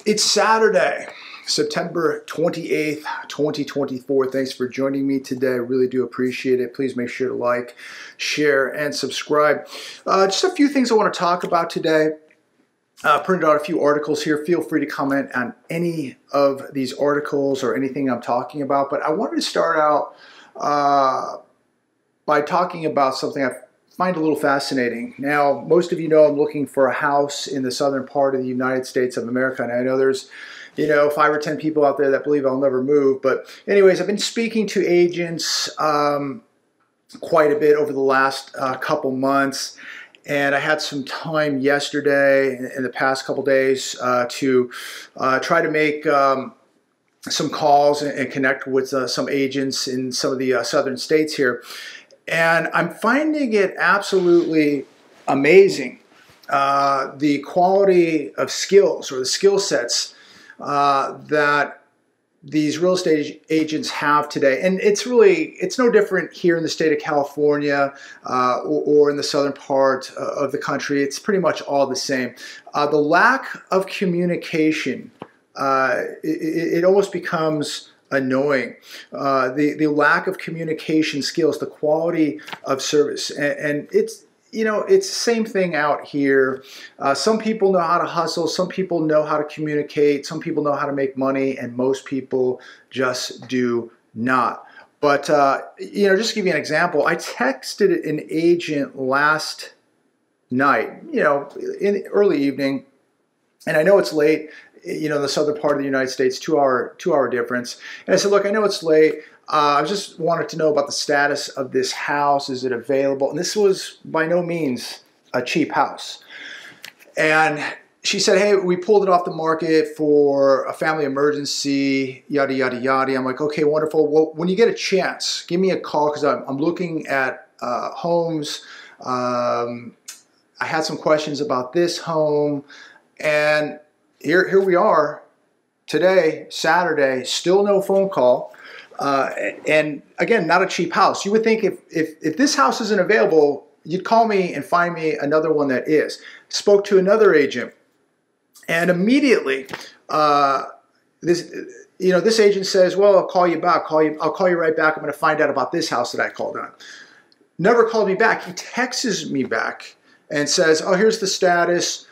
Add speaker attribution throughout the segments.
Speaker 1: It's Saturday, September 28th, 2024. Thanks for joining me today. I really do appreciate it. Please make sure to like, share, and subscribe. Just a few things I want to talk about today. Printed out a few articles here. Feel free to comment on any of these articles or anything I'm talking about. But I wanted to start out by talking about something I find a little fascinating. Now, most of you know I'm looking for a house in the southern part of the United States of America, and I know there's 5 or 10 people out there that believe I'll never move. But anyways, I've been speaking to agents quite a bit over the last couple months, and I had some time yesterday in the past couple days to try to make some calls and connect with some agents in some of the southern states here. And I'm finding it absolutely amazing, the quality of skills or the skill sets that these real estate agents have today. And it's no different here in the state of California or in the southern part of the country. It's pretty much all the same. The lack of communication, it almost becomes annoying. The lack of communication skills, the quality of service, and it's the same thing out here. Some people know how to hustle, some people know how to communicate, some people know how to make money, and most people just do not. But just to give you an example, I texted an agent last night, in the early evening, and I know it's late, in the southern part of the United States, two hour difference. And I said, look, I know it's late. I just wanted to know about the status of this house. Is it available? And this was by no means a cheap house. And she said, hey, we pulled it off the market for a family emergency, yada, yada, yada. I'm like, okay, wonderful. Well, when you get a chance, give me a call because I'm looking at homes. I had some questions about this home. And here we are today, Saturday, still no phone call. And again, not a cheap house. You would think if this house isn't available, you'd call me and find me another one that is. Spoke to another agent, and immediately this agent says, well, I'll call you back. I'll call you right back. I'm going to find out about this house that I called on. Never called me back. He texts me back and says, oh, here's the status.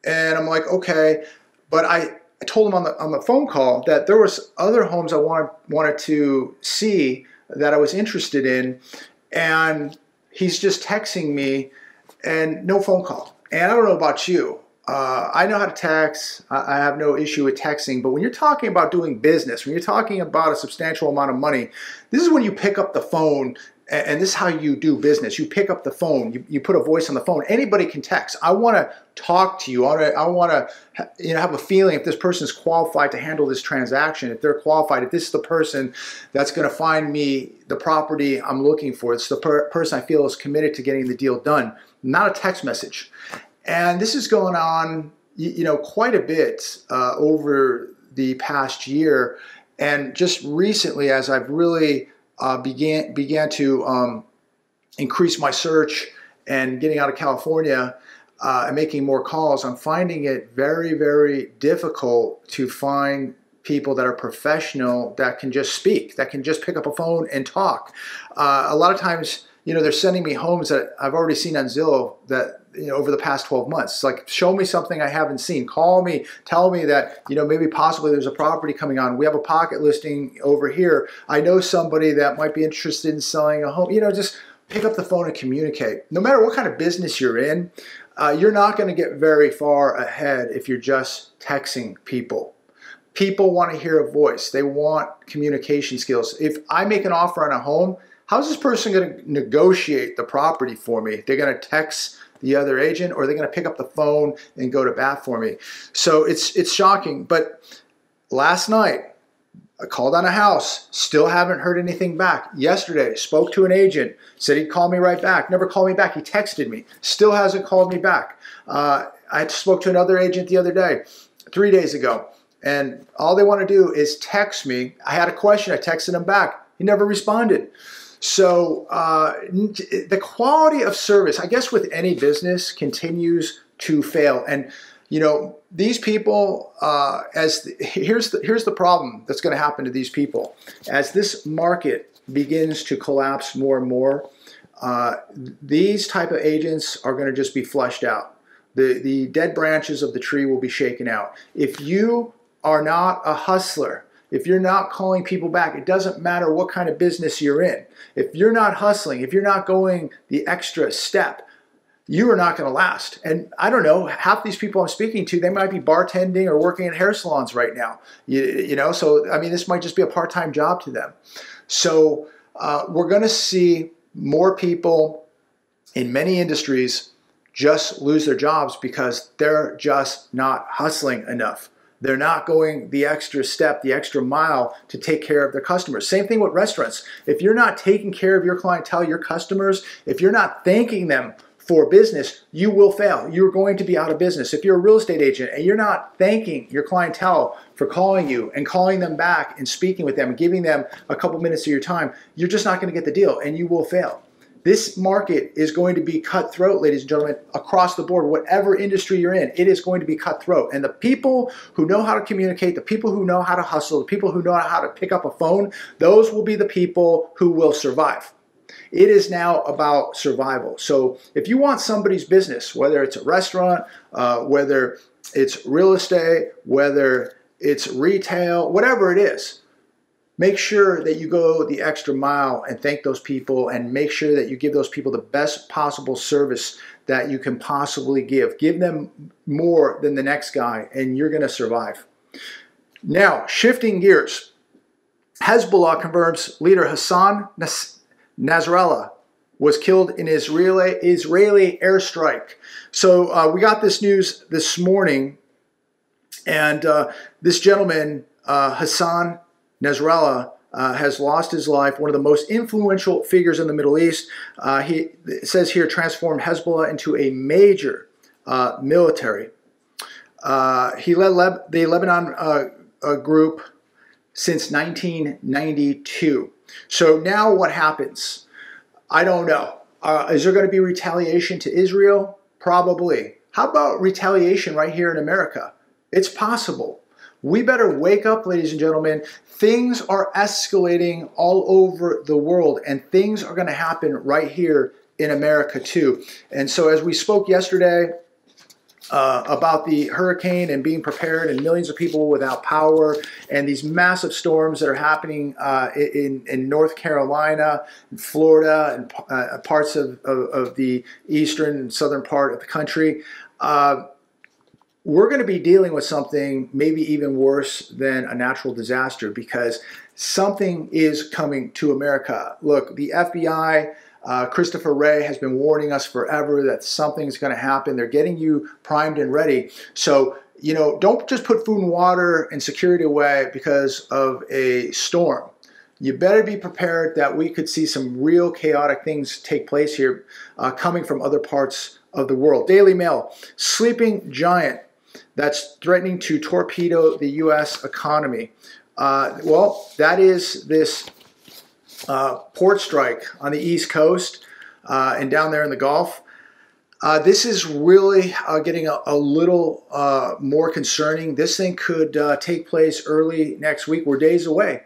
Speaker 1: And I'm like, okay, but I told him on the phone call that there was other homes I wanted to see that I was interested in, and he's just texting me and no phone call. And I don't know about you. I know how to text. I have no issue with texting, but when you're talking about doing business, when you're talking about a substantial amount of money, this is when you pick up the phone. And this is how you do business. You pick up the phone. You put a voice on the phone. Anybody can text. I want to talk to you. I want to have a feeling if this person is qualified to handle this transaction, if they're qualified, if this is the person that's going to find me the property I'm looking for. It's the person I feel is committed to getting the deal done, not a text message. And this is going on, quite a bit over the past year. And just recently, as I've really began to increase my search and getting out of California and making more calls, I'm finding it very, very difficult to find people that are professional that can just speak, that can just pick up a phone and talk. A lot of times, they're sending me homes that I've already seen on Zillow that, over the past 12 months. It's like, show me something I haven't seen. Call me, tell me that, maybe possibly there's a property coming on. We have a pocket listing over here. I know somebody that might be interested in selling a home. Just pick up the phone and communicate. No matter what kind of business you're in, you're not going to get very far ahead if you're just texting people. People want to hear a voice. They want communication skills. If I make an offer on a home, how's this person going to negotiate the property for me? They're going to text the other agent, or they're going to pick up the phone and go to bat for me. So it's shocking. But last night, I called on a house, still haven't heard anything back. Yesterday, spoke to an agent, said he'd call me right back. Never called me back. He texted me, still hasn't called me back. I spoke to another agent the other day, 3 days ago, and all they want to do is text me. I had a question. I texted him back. He never responded. So the quality of service, I guess with any business, continues to fail. And You know, these people, here's the problem that's going to happen to these people. As this market begins to collapse more and more, these type of agents are going to just be flushed out. The dead branches of the tree will be shaken out. If you are not a hustler, if you're not calling people back, it doesn't matter what kind of business you're in. If you're not hustling, if you're not going the extra step, you are not going to last. And I don't know, half these people I'm speaking to, they might be bartending or working in hair salons right now. You know, so I mean, this might just be a part-time job to them. So we're going to see more people in many industries just lose their jobs because they're just not hustling enough. They're not going the extra step, the extra mile to take care of their customers. Same thing with restaurants. If you're not taking care of your clientele, your customers, if you're not thanking them for business, you will fail. You're going to be out of business. If you're a real estate agent and you're not thanking your clientele for calling you and calling them back and speaking with them and giving them a couple minutes of your time, you're just not going to get the deal and you will fail. This market is going to be cutthroat, ladies and gentlemen, across the board. Whatever industry you're in, it is going to be cutthroat. And the people who know how to communicate, the people who know how to hustle, the people who know how to pick up a phone, those will be the people who will survive. It is now about survival. So if you want somebody's business, whether it's a restaurant, whether it's real estate, whether it's retail, whatever it is, make sure that you go the extra mile and thank those people and make sure that you give those people the best possible service that you can possibly give. Give them more than the next guy and you're going to survive. Now, shifting gears, Hezbollah confirms leader Hassan Nasrallah was killed in Israeli airstrike. So we got this news this morning, and this gentleman, Hassan Nasrallah, has lost his life, one of the most influential figures in the Middle East. It says here, transformed Hezbollah into a major military. He led the Lebanon group since 1992. So now what happens? I don't know. Is there going to be retaliation to Israel? Probably. How about retaliation right here in America? It's possible. We better wake up, ladies and gentlemen. Things are escalating all over the world, and things are going to happen right here in America too. And so as we spoke yesterday about the hurricane and being prepared and millions of people without power and these massive storms that are happening in North Carolina, and Florida, and parts of the eastern and southern part of the country, we're going to be dealing with something maybe even worse than a natural disaster because something is coming to America. Look, the FBI, Christopher Wray has been warning us forever that something's going to happen. They're getting you primed and ready. So, you know, don't just put food and water and security away because of a storm. You better be prepared that we could see some real chaotic things take place here coming from other parts of the world. Daily Mail, sleeping giant that's threatening to torpedo the U.S. economy. Well, that is this port strike on the East Coast and down there in the Gulf. This is really getting a little more concerning. This thing could take place early next week. We're days away.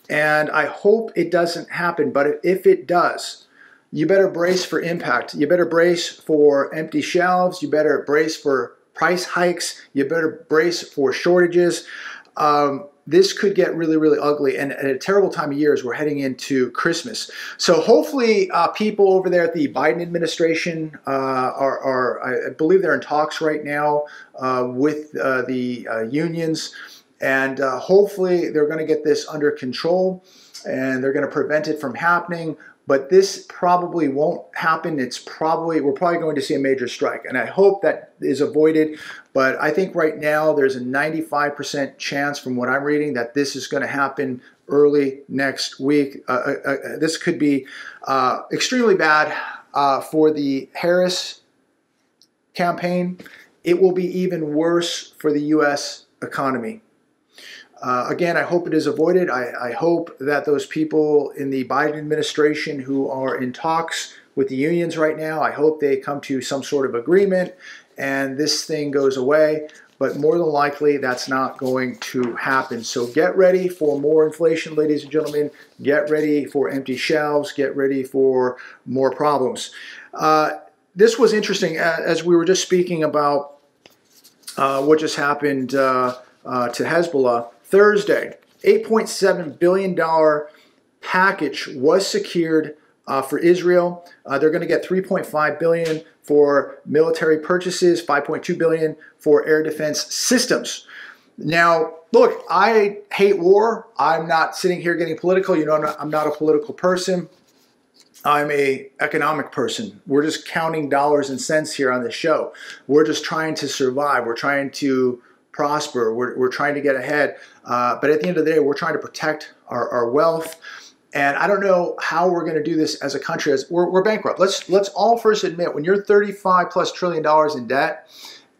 Speaker 1: And I hope it doesn't happen. But if it does, you better brace for impact. You better brace for empty shelves. You better brace for price hikes. You better brace for shortages. This could get really, really ugly and at a terrible time of year as we're heading into Christmas. So hopefully people over there at the Biden administration I believe they're in talks right now with the unions. And hopefully they're going to get this under control and they're going to prevent it from happening. But this probably won't happen. We're probably going to see a major strike. And I hope that is avoided. But I think right now there's a 95% chance from what I'm reading that this is going to happen early next week. This could be extremely bad for the Harris campaign. It will be even worse for the U.S. economy. Again, I hope it is avoided. I hope that those people in the Biden administration who are in talks with the unions right now, I hope they come to some sort of agreement and this thing goes away. But more than likely, that's not going to happen. So get ready for more inflation, ladies and gentlemen. Get ready for empty shelves. Get ready for more problems. This was interesting as we were just speaking about what just happened to Hezbollah. Thursday, $8.7 billion package was secured for Israel. They're going to get $3.5 billion for military purchases, $5.2 billion for air defense systems. Now, look, I hate war. I'm not sitting here getting political. You know, I'm not a political person. I'm an economic person. We're just counting dollars and cents here on this show. We're just trying to survive. We're trying to prosper. We're trying to get ahead. But at the end of the day, we're trying to protect our wealth. And I don't know how we're going to do this as a country. As we're bankrupt. Let's all first admit, when you're $35+ trillion in debt,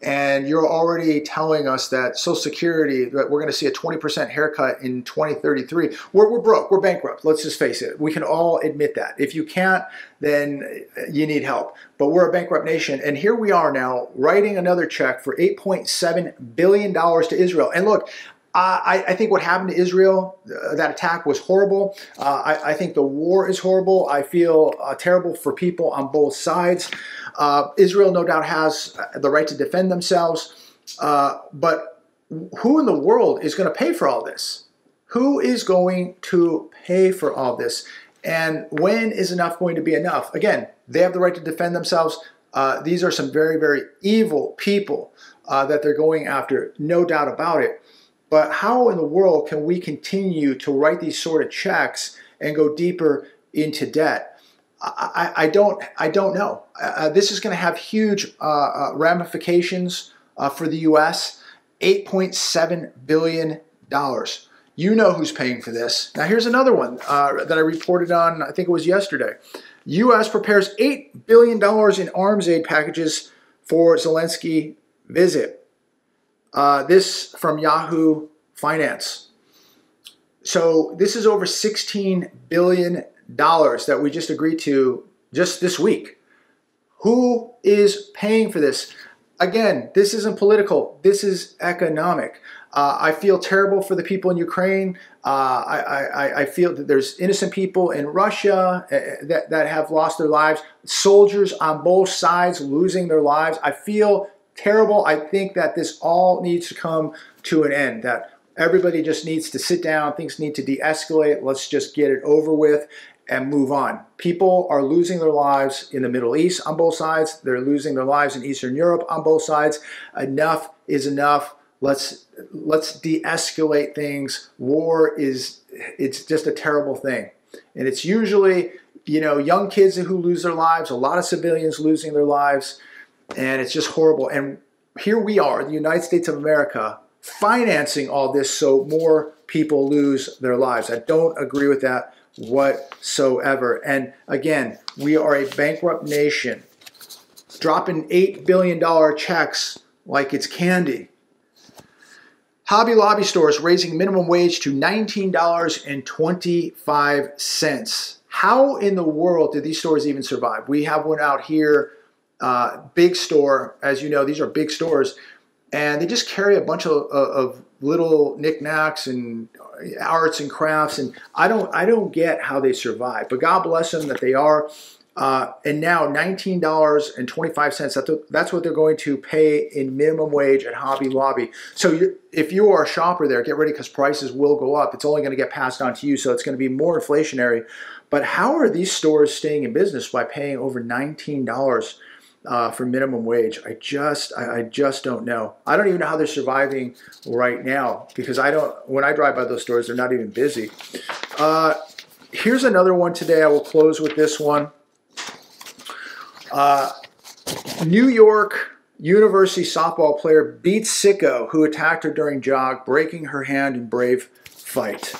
Speaker 1: and you're already telling us that Social Security, that we're going to see a 20% haircut in 2033, we're broke, we're bankrupt. Let's just face it. We can all admit that. If you can't, then you need help. But we're a bankrupt nation, and here we are now writing another check for $8.7 billion to Israel. And look, I think what happened to Israel, that attack was horrible. I think the war is horrible. I feel terrible for people on both sides. Israel no doubt has the right to defend themselves. But who in the world is going to pay for all this? Who is going to pay for all this? And when is enough going to be enough? Again, they have the right to defend themselves. These are some very, very evil people that they're going after, no doubt about it. But how in the world can we continue to write these sort of checks and go deeper into debt? I don't know. This is going to have huge ramifications for the U.S. $8.7 billion. You know who's paying for this. Now here's another one that I reported on, I think it was yesterday. U.S. prepares $8 billion in arms aid packages for Zelensky visit. This from Yahoo Finance. So this is over $16 billion that we just agreed to just this week. Who is paying for this? Again, this isn't political. This is economic. I feel terrible for the people in Ukraine. I feel that there's innocent people in Russia that have lost their lives. Soldiers on both sides losing their lives. I feel terrible. I think that this all needs to come to an end, that everybody just needs to sit down, things need to de-escalate, let's just get it over with and move on. People are losing their lives in the Middle East on both sides. They're losing their lives in Eastern Europe on both sides. Enough is enough. Let's de-escalate things. War it's just a terrible thing. And it's usually, you know, young kids who lose their lives, a lot of civilians losing their lives. And it's just horrible. And here we are, the United States of America, financing all this so more people lose their lives. I don't agree with that whatsoever. And again, we are a bankrupt nation, dropping $8 billion checks like it's candy. Hobby Lobby stores raising minimum wage to $19.25. How in the world did these stores even survive? We have one out here, big store, as you know, these are big stores, and they just carry a bunch of little knickknacks and arts and crafts, and I don't get how they survive, but God bless them that they are. And now $19.25, that's what they're going to pay in minimum wage at Hobby Lobby. So if you are a shopper there, get ready because prices will go up. It's only going to get passed on to you, so it's going to be more inflationary. But how are these stores staying in business by paying over $19 for minimum wage? I just don't know. I don't even know how they're surviving right now because when I drive by those stores, they're not even busy. Here's another one today. I will close with this one. New York University softball player beats sicko who attacked her during jog, breaking her hand in brave fight.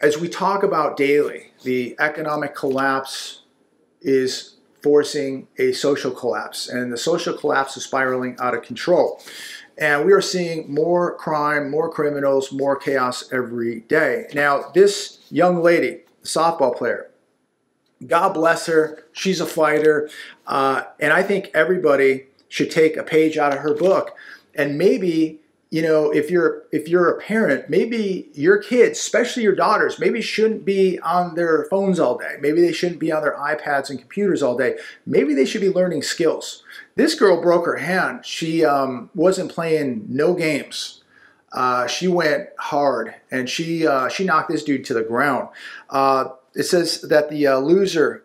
Speaker 1: As we talk about daily, the economic collapse is forcing a social collapse, and the social collapse is spiraling out of control. And we are seeing more crime, more criminals, more chaos every day. Now, this young lady, softball player, God bless her. She's a fighter. And I think everybody should take a page out of her book. And maybe, you know, if you're a parent, maybe your kids, especially your daughters, maybe shouldn't be on their phones all day. Maybe they shouldn't be on their iPads and computers all day. Maybe they should be learning skills. This girl broke her hand. She wasn't playing no games. She went hard, and she knocked this dude to the ground. It says that the loser,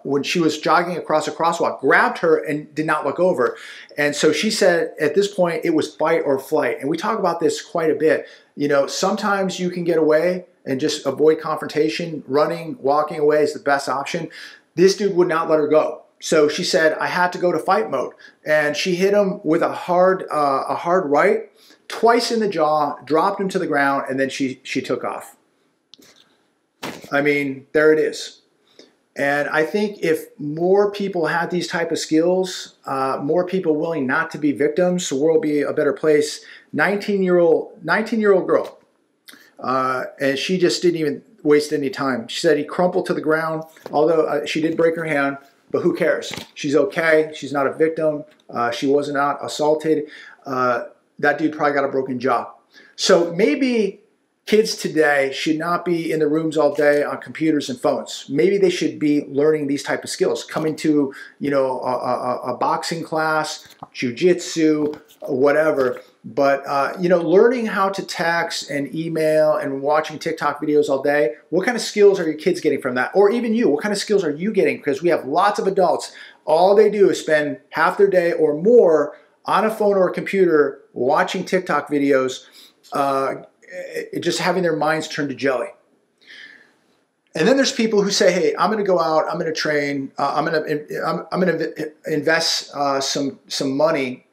Speaker 1: when she was jogging across a crosswalk, grabbed her and did not look over. And so she said at this point it was fight or flight. And we talk about this quite a bit. You know, sometimes you can get away and just avoid confrontation. Running, walking away is the best option. This dude would not let her go. So she said, I had to go to fight mode. And she hit him with a hard right, twice in the jaw, dropped him to the ground, and then she took off. I mean, there it is. And I think if more people had these type of skills, more people willing not to be victims, the world would be a better place. 19-year-old girl, and she just didn't even waste any time. She said he crumpled to the ground, although she did break her hand, but who cares? She's okay. She's not a victim. She was not assaulted. That dude probably got a broken jaw. So maybe kids today should not be in the rooms all day on computers and phones. Maybe they should be learning these type of skills, coming to, you know, a boxing class, jiu-jitsu, whatever. But, you know, learning how to text and email and watching TikTok videos all day, what kind of skills are your kids getting from that? Or even you, what kind of skills are you getting? Because we have lots of adults, all they do is spend half their day or more on a phone or a computer watching TikTok videos, just having their minds turned to jelly. And then there's people who say, hey, I'm going to go out, I'm going to train, I'm going to invest some money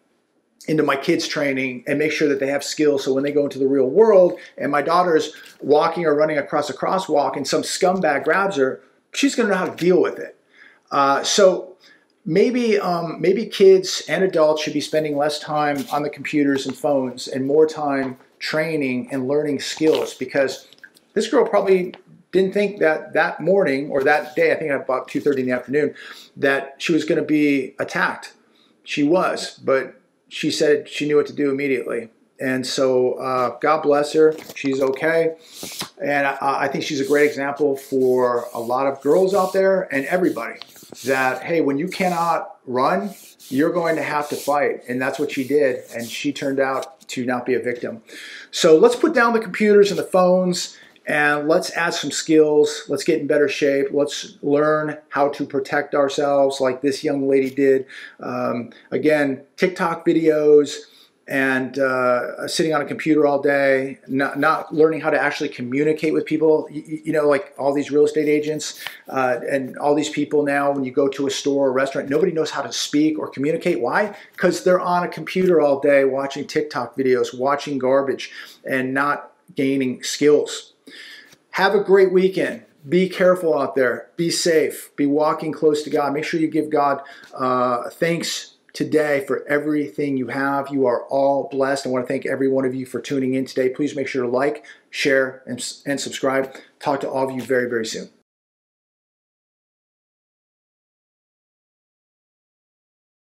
Speaker 1: into my kids' training and make sure that they have skills so when they go into the real world and my daughter's walking or running across a crosswalk and some scumbag grabs her, she's going to know how to deal with it. So maybe kids and adults should be spending less time on the computers and phones and more time training and learning skills, because this girl probably didn't think that morning or that day, I think about 2:30 in the afternoon, that she was going to be attacked. She was, but she said she knew what to do immediately. And so God bless her. She's okay. And I think she's a great example for a lot of girls out there and everybody that, hey, when you cannot run, you're going to have to fight. And that's what she did. And she turned out to not be a victim. So let's put down the computers and the phones and let's add some skills. Let's get in better shape. Let's learn how to protect ourselves like this young lady did. Again, TikTok videos and sitting on a computer all day, not learning how to actually communicate with people. You know, like all these real estate agents and all these people now, when you go to a store or restaurant, nobody knows how to speak or communicate. Why? Because they're on a computer all day watching TikTok videos, watching garbage, and not gaining skills. Have a great weekend. Be careful out there. Be safe. Be walking close to God. Make sure you give God thanks today for everything you have. You are all blessed. I want to thank every one of you for tuning in today. Please make sure to like, share, and subscribe. Talk to all of you very, very soon.